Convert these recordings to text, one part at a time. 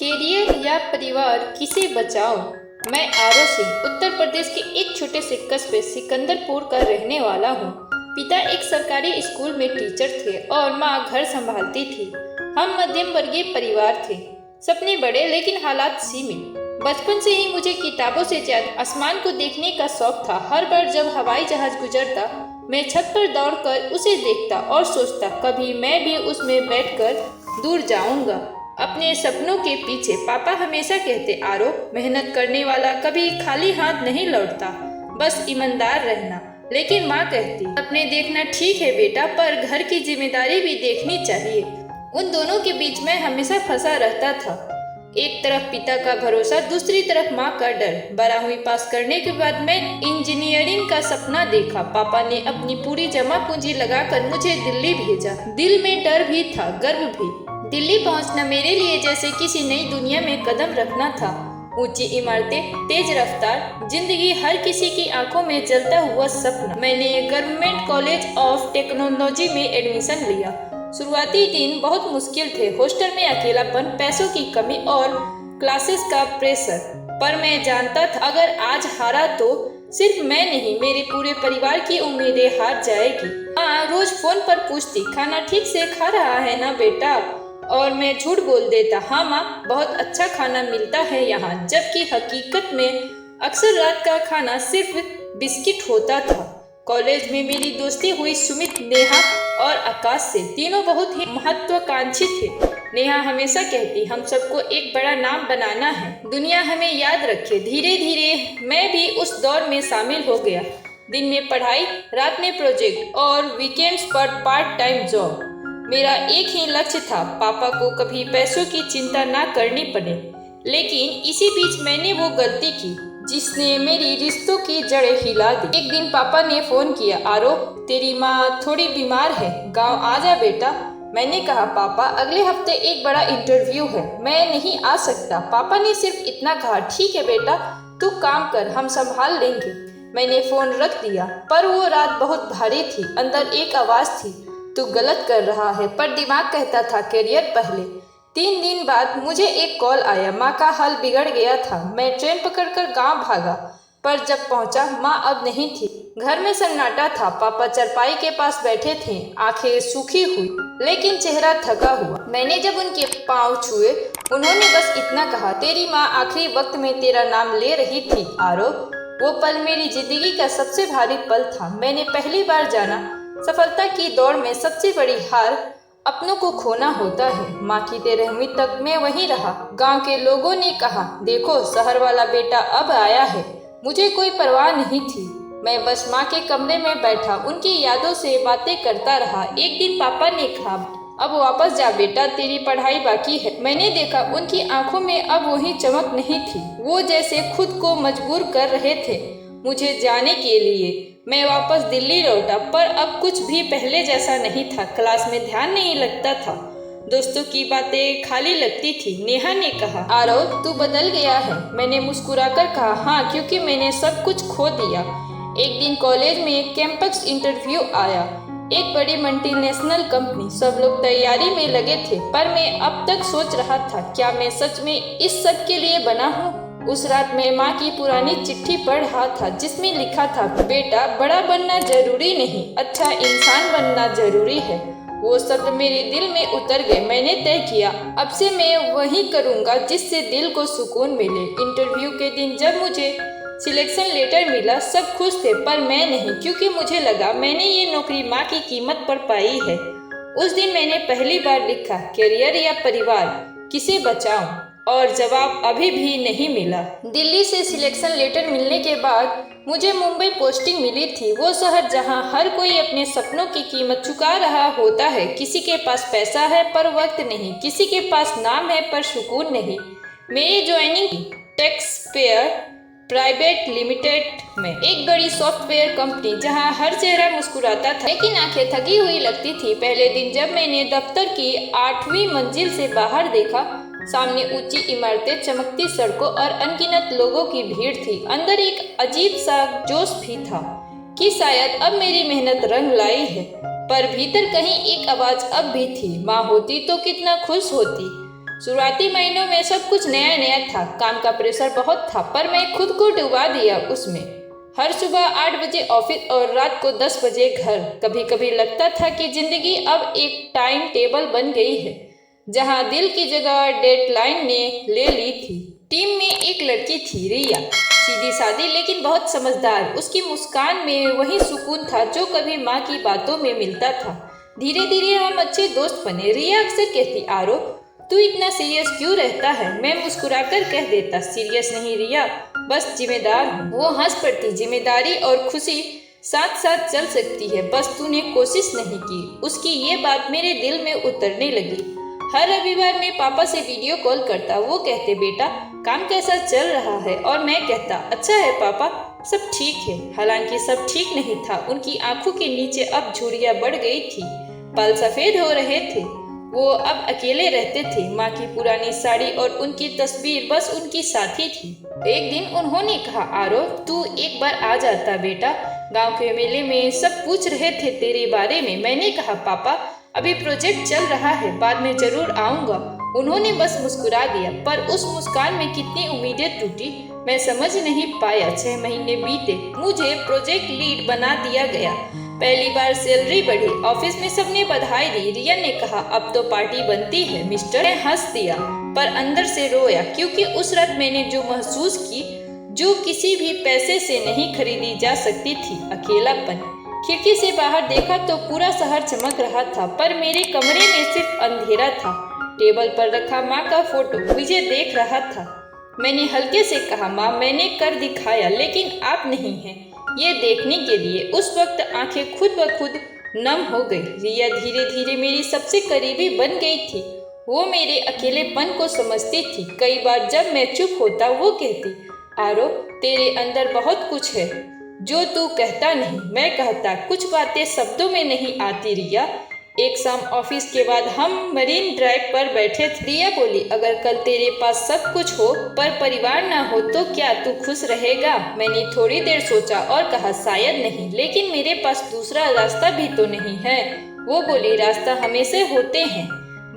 Career या परिवार किसे बचाओ। मैं आरो सिंह उत्तर प्रदेश के एक छोटे से कस्बे सिकंदरपुर का रहने वाला हूँ। पिता एक सरकारी स्कूल में टीचर थे और माँ घर संभालती थी। हम मध्यम वर्गीय परिवार थे, सपने बड़े लेकिन हालात सीमित। बचपन से ही मुझे किताबों से ज्यादा आसमान को देखने का शौक था। हर बार जब हवाई जहाज गुजरता मैं छत पर दौड़कर उसे देखता और सोचता कभी मैं भी उसमें बैठकर दूर जाऊंगा अपने सपनों के पीछे। पापा हमेशा कहते, आरो, मेहनत करने वाला कभी खाली हाथ नहीं लौटता, बस ईमानदार रहना। लेकिन माँ कहती, अपने देखना ठीक है बेटा, पर घर की जिम्मेदारी भी देखनी चाहिए। उन दोनों के बीच में हमेशा फंसा रहता था। एक तरफ पिता का भरोसा, दूसरी तरफ माँ का डर। 12वीं पास करने के बाद मैं इंजीनियरिंग का सपना देखा। पापा ने अपनी पूरी जमा पूंजी लगाकर मुझे दिल्ली भेजा। दिल में डर भी था, गर्व भी। दिल्ली पहुंचना मेरे लिए जैसे किसी नई दुनिया में कदम रखना था। ऊंची इमारतें, तेज रफ्तार, जिंदगी, हर किसी की आंखों में जलता हुआ सपना। मैंने गवर्नमेंट कॉलेज ऑफ टेक्नोलॉजी में एडमिशन लिया। शुरुआती दिन बहुत मुश्किल थे। हॉस्टल में अकेलापन, पैसों की कमी और क्लासेस का प्रेशर। पर मैं जानता था अगर आज हारा तो सिर्फ मैं नहीं, मेरे पूरे परिवार की उम्मीदें हार जाएगी। माँ रोज फोन पर पूछती, खाना ठीक से खा रहा है ना बेटा? और मैं झूठ बोल देता, हाँ माँ, बहुत अच्छा खाना मिलता है यहाँ। जबकि हकीकत में अक्सर रात का खाना सिर्फ बिस्किट होता था। कॉलेज में मेरी दोस्ती हुई सुमित, नेहा और आकाश से। तीनों बहुत ही महत्वाकांक्षी थे। नेहा हमेशा कहती, हम सबको एक बड़ा नाम बनाना है, दुनिया हमें याद रखे। धीरे धीरे मैं भी उस दौर में शामिल हो गया। दिन में पढ़ाई, रात में प्रोजेक्ट और वीकेंड्स पर पार्ट टाइम जॉब। मेरा एक ही लक्ष्य था, पापा को कभी पैसों की चिंता ना करनी पड़े। लेकिन इसी बीच मैंने वो गलती की जिसने मेरी रिश्तों की जड़ें हिला दी। एक दिन पापा ने फोन किया, आरो, तेरी माँ थोड़ी बीमार है, गांव आ जा बेटा। मैंने कहा, पापा, अगले हफ्ते एक बड़ा इंटरव्यू है, मैं नहीं आ सकता। पापा ने सिर्फ इतना कहा, ठीक है बेटा, तू काम कर, हम संभाल लेंगे। मैंने फोन रख दिया। पर वो रात बहुत भारी थी। अंदर एक आवाज थी, तू गलत कर रहा है, पर दिमाग कहता था करियर पहले। 3 दिन बाद मुझे एक कॉल आया। माँ का हाल बिगड़ गया था। मैं ट्रेन पकड़कर गांव भागा, पर जब पहुंचा माँ अब नहीं थी। घर में सन्नाटा था। पापा चारपाई के पास बैठे थे, आंखें सूखी हुई लेकिन चेहरा थका हुआ। मैंने जब उनके पांव छुए, उन्होंने बस इतना कहा, तेरी माँ आखिरी वक्त में तेरा नाम ले रही थी आरो। वो पल मेरी जिंदगी का सबसे भारी पल था। मैंने पहली बार जाना, सफलता की दौड़ में सबसे बड़ी हार अपनों को खोना होता है। माँ की 13वीं तक मैं वहीं रहा। गांव के लोगों ने कहा, देखो शहर वाला बेटा अब आया है। मुझे कोई परवाह नहीं थी। मैं बस माँ के कमरे में बैठा उनकी यादों से बातें करता रहा। एक दिन पापा ने कहा, अब वापस जा बेटा, तेरी पढ़ाई बाकी है। मैंने देखा उनकी आंखों में अब वही चमक नहीं थी। वो जैसे खुद को मजबूर कर रहे थे मुझे जाने के लिए। मैं वापस दिल्ली लौटा, पर अब कुछ भी पहले जैसा नहीं था। क्लास में ध्यान नहीं लगता था, दोस्तों की बातें खाली लगती थी। नेहा ने कहा, आरो, तू बदल गया है। मैंने मुस्कुराकर कहा, हाँ, क्योंकि मैंने सब कुछ खो दिया। एक दिन कॉलेज में एक कैंपस इंटरव्यू आया, एक बड़ी मल्टीनेशनल कंपनी। सब लोग तैयारी में लगे थे, पर मैं अब तक सोच रहा था, क्या मैं सच में इस सब के लिए बना हूँ? उस रात मैं माँ की पुरानी चिट्ठी पढ़ रहा था जिसमें लिखा था, बेटा, बड़ा बनना जरूरी नहीं, अच्छा इंसान बनना जरूरी है। वो शब्द मेरे दिल में उतर गए। मैंने तय किया, अब से मैं वही करूँगा जिससे दिल को सुकून मिले। इंटरव्यू के दिन जब मुझे सिलेक्शन लेटर मिला, सब खुश थे, पर मैं नहीं, क्योंकि मुझे लगा मैंने ये नौकरी माँ की कीमत पर पाई है। उस दिन मैंने पहली बार लिखा, करियर या परिवार, किसे बचाऊं? और जवाब अभी भी नहीं मिला। दिल्ली से सिलेक्शन लेटर मिलने के बाद मुझे मुंबई पोस्टिंग मिली थी, वो शहर जहां हर कोई अपने सपनों की कीमत चुका रहा होता है। किसी के पास पैसा है पर वक्त नहीं, किसी के पास नाम है पर सुकून नहीं। मेरी ज्वाइनिंग टैक्सपेयर प्राइवेट लिमिटेड में, एक बड़ी सॉफ्टवेयर कंपनी जहां हर चेहरा मुस्कुराता था लेकिन आंखें थकी हुई लगती थी। पहले दिन जब मैंने दफ्तर की 8वीं मंजिल से बाहर देखा, सामने ऊंची इमारतें, चमकती सड़कों और अनगिनत लोगों की भीड़ थी। अंदर एक अजीब सा जोश भी था कि शायद अब मेरी मेहनत रंग लाई है। पर भीतर कहीं एक आवाज अब भी थी, माँ होती तो कितना खुश होती। शुरुआती महीनों में सब कुछ नया नया था, काम का प्रेशर बहुत था, पर मैं खुद को डुबा दिया उसमें। हर सुबह 8 बजे ऑफिस और रात को 10 बजे घर। कभी कभी लगता था कि जिंदगी अब एक टाइम टेबल बन गई है, जहां दिल की जगह डेडलाइन ने ले ली थी। टीम में एक लड़की थी, रिया, सीधी सादी लेकिन बहुत समझदार। उसकी मुस्कान में वही सुकून था जो कभी माँ की बातों में मिलता था। धीरे धीरे हम अच्छे दोस्त बने। रिया अक्सर कहती, आरो तू इतना सीरियस क्यों रहता है? मैं मुस्कुराकर कह देता, सीरियस नहीं रिया, बस जिम्मेदार हूँ। वो हंस पड़ती, जिम्मेदारी और खुशी साथ साथ चल सकती है, बस तूने कोशिश नहीं की। उसकी ये बात मेरे दिल में उतरने लगी। हर रविवार मैं पापा से वीडियो कॉल करता। वो कहते, बेटा काम कैसा चल रहा है? और मैं कहता, अच्छा है पापा, सब ठीक है। हालांकि सब ठीक नहीं था। उनकी आंखों के नीचे अब झुर्रियां बढ़ गई थी, बाल सफेद हो रहे थे। वो अब अकेले रहते थे। माँ की पुरानी साड़ी और उनकी तस्वीर बस उनकी साथी थी। एक दिन उन्होंने कहा, आरो तू एक बार आ जाता बेटा, गांव के मेले में सब पूछ रहे थे तेरे बारे में। मैंने कहा, पापा अभी प्रोजेक्ट चल रहा है, बाद में जरूर आऊंगा। उन्होंने बस मुस्कुरा दिया, पर उस मुस्कान में कितनी उम्मीदें टूटी मैं समझ नहीं पाया। 6 महीने बीते, मुझे प्रोजेक्ट लीड बना दिया गया। पहली बार सैलरी बढ़ी, ऑफिस में सबने बधाई दी। रिया ने कहा, अब तो पार्टी बनती है मिस्टर। मैं हंस दिया, पर अंदर से रोया, क्योंकि उस रात मैंने जो महसूस की, जो किसी भी पैसे से नहीं खरीदी जा सकती थी, अकेलापन। खिड़की से बाहर देखा तो पूरा शहर चमक रहा था, पर मेरे कमरे में सिर्फ अंधेरा था। टेबल पर रखा माँ का फोटो मुझे देख रहा था। मैंने हल्के से कहा, माँ मैंने कर दिखाया, लेकिन आप नहीं हैं ये देखने के लिए। उस वक्त आंखें खुद ब खुद नम हो गई। रिया धीरे धीरे मेरी सबसे करीबी बन गई थी। वो मेरे अकेलेपन को समझती थी। कई बार जब मैं चुप होता वो कहती, आरो तेरे अंदर बहुत कुछ है जो तू कहता नहीं। मैं कहता, कुछ बातें शब्दों में नहीं आती रिया। एक शाम ऑफिस के बाद हम मरीन ड्राइव पर बैठे थे। रिया बोली, अगर कल तेरे पास सब कुछ हो पर परिवार ना हो तो क्या तू खुश रहेगा? मैंने थोड़ी देर सोचा और कहा, शायद नहीं, लेकिन मेरे पास दूसरा रास्ता भी तो नहीं है। वो बोली, रास्ता हमेशा होते हैं,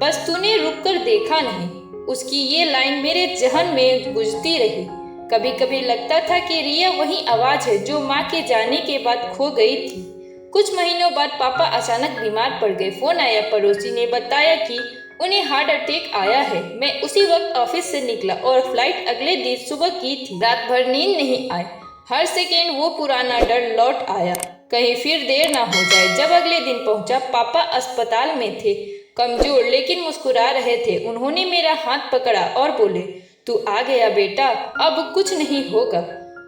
बस तूने रुक कर देखा नहीं। उसकी ये लाइन मेरे जहन में गूंजती रही। कभी कभी लगता था कि रिया वही आवाज है जो माँ के जाने के बाद खो गई थी। कुछ महीनों बाद पापा अचानक बीमार पड़ गए। फोन आया, पड़ोसी ने बताया कि उन्हें हार्ट अटैक आया है। मैं उसी वक्त ऑफिस से निकला और फ्लाइट अगले दिन सुबह की थी। रात भर नींद नहीं आई। हर सेकेंड वो पुराना डर लौट आया, कहीं फिर देर ना हो जाए। जब अगले दिन पहुंचा, पापा अस्पताल में थे, कमजोर लेकिन मुस्कुरा रहे थे। उन्होंने मेरा हाथ पकड़ा और बोले, तू आ गया बेटा, अब कुछ नहीं होगा।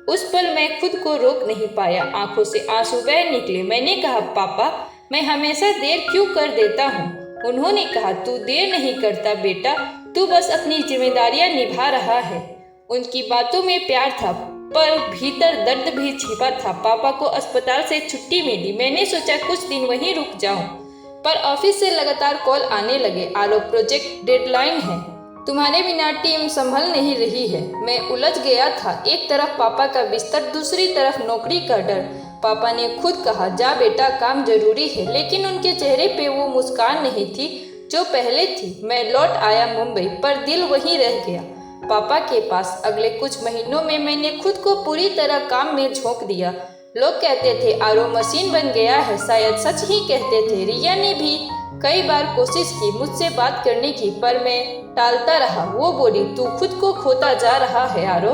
उस पल मैं खुद को रोक नहीं पाया, आंखों से आंसू बह निकले। मैंने कहा, पापा मैं हमेशा देर क्यों कर देता हूँ? उन्होंने कहा, तू देर नहीं करता बेटा, तू बस अपनी जिम्मेदारियां निभा रहा है। उनकी बातों में प्यार था, पर भीतर दर्द भी छिपा था। पापा को अस्पताल से छुट्टी मिली। मैंने सोचा कुछ दिन वहीं रुक जाऊं, पर ऑफिस से लगातार कॉल आने लगे, आलो प्रोजेक्ट डेडलाइन है, तुम्हारे बिना टीम संभल नहीं रही है। मैं उलझ गया था, एक तरफ पापा का बिस्तर, दूसरी तरफ नौकरी का डर। पापा ने खुद कहा, जा बेटा काम जरूरी है, लेकिन उनके चेहरे पे वो मुस्कान नहीं थी जो पहले थी। मैं लौट आया मुंबई, पर दिल वहीं रह गया, पापा के पास। अगले कुछ महीनों में मैंने खुद को पूरी तरह काम में झोंक दिया। लोग कहते थे, आरो मशीन बन गया है, शायद सच ही कहते थे। रिया ने भी कई बार कोशिश की मुझसे बात करने की, पर मैं टालता रहा। वो बोली, तू खुद को खोता जा रहा है आरो,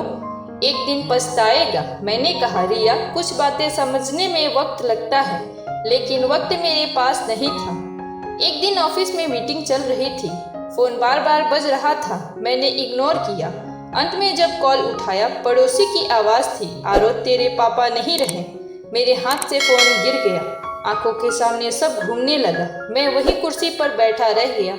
एक दिन पछताएगा। मैंने कहा, रिया कुछ बातें समझने में वक्त लगता है, लेकिन वक्त मेरे पास नहीं था। एक दिन ऑफिस में मीटिंग चल रही थी, फोन बार बार बज रहा था। मैंने इग्नोर किया। अंत में जब कॉल उठाया, पड़ोसी की आवाज थी, आरो तेरे पापा नहीं रहे। मेरे हाथ से फोन गिर गया, आंखों के सामने सब घूमने लगा। मैं वही कुर्सी पर बैठा रह गया,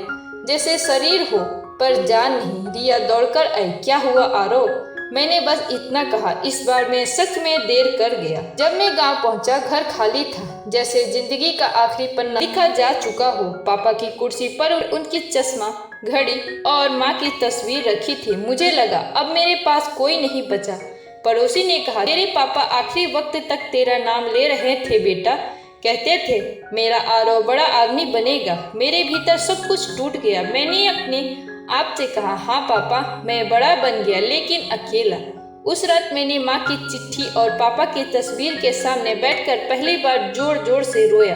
जैसे शरीर हो पर जान नहीं। रिया दौड़कर आई, क्या हुआ आरो? मैंने बस इतना कहा। इस बार मैं सच में देर कर गया। जब मैं गांव पहुंचा, घर खाली था, जैसे जिंदगी का आखिरी पन्ना लिखा जा चुका हो। पापा की कुर्सी पर उनकी चश्मा, घड़ी और माँ की तस्वीर रखी थी। मुझे लगा अब मेरे पास कोई नहीं बचा। पड़ोसी ने कहा, तेरे पापा आखिरी वक्त तक तेरा नाम ले रहे थे बेटा, कहते थे मेरा आरो बड़ा आदमी बनेगा। मेरे भीतर सब कुछ टूट गया। मैंने अपने आपसे कहा, हाँ पापा, मैं बड़ा बन गया लेकिन अकेला। उस रात मैंने माँ की चिट्ठी और पापा की तस्वीर के सामने बैठकर पहली बार जोर जोर से रोया।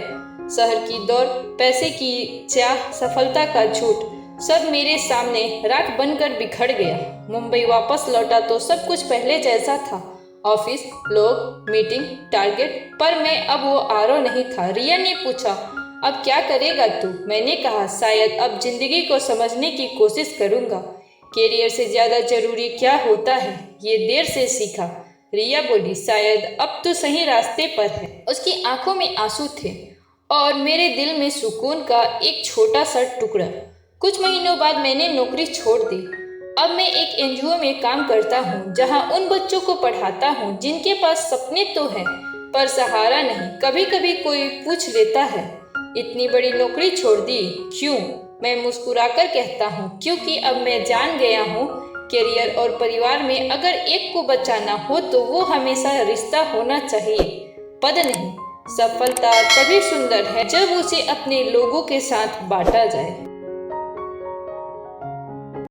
शहर की दौड़, पैसे की चाह, सफलता का झूठ, सब मेरे सामने राख बनकर बिखर गया। मुंबई वापस लौटा तो सब कुछ पहले जैसा था। ऑफिस, लोग, मीटिंग, टारगेट, पर मैं अब वो आरव नहीं था। रिया ने पूछा, अब क्या करेगा तू? मैंने कहा, शायद अब जिंदगी को समझने की कोशिश करूंगा। कैरियर से ज्यादा जरूरी क्या होता है, ये देर से सीखा। रिया बोली, शायद अब तो सही रास्ते पर है। उसकी आंखों में आंसू थे और मेरे दिल में सुकून का एक छोटा सा टुकड़ा। कुछ महीनों बाद मैंने नौकरी छोड़ दी। अब मैं एक एनजीओ में काम करता हूँ, जहाँ उन बच्चों को पढ़ाता हूँ जिनके पास सपने तो हैं पर सहारा नहीं। कभी कभी कोई पूछ लेता है, इतनी बड़ी नौकरी छोड़ दी क्यों? मैं मुस्कुराकर कहता हूँ, क्योंकि अब मैं जान गया हूँ, करियर और परिवार में अगर एक को बचाना हो तो वो हमेशा रिश्ता होना चाहिए, पद नहीं। सफलता तभी सुंदर है जब उसे अपने लोगों के साथ बांटा जाए।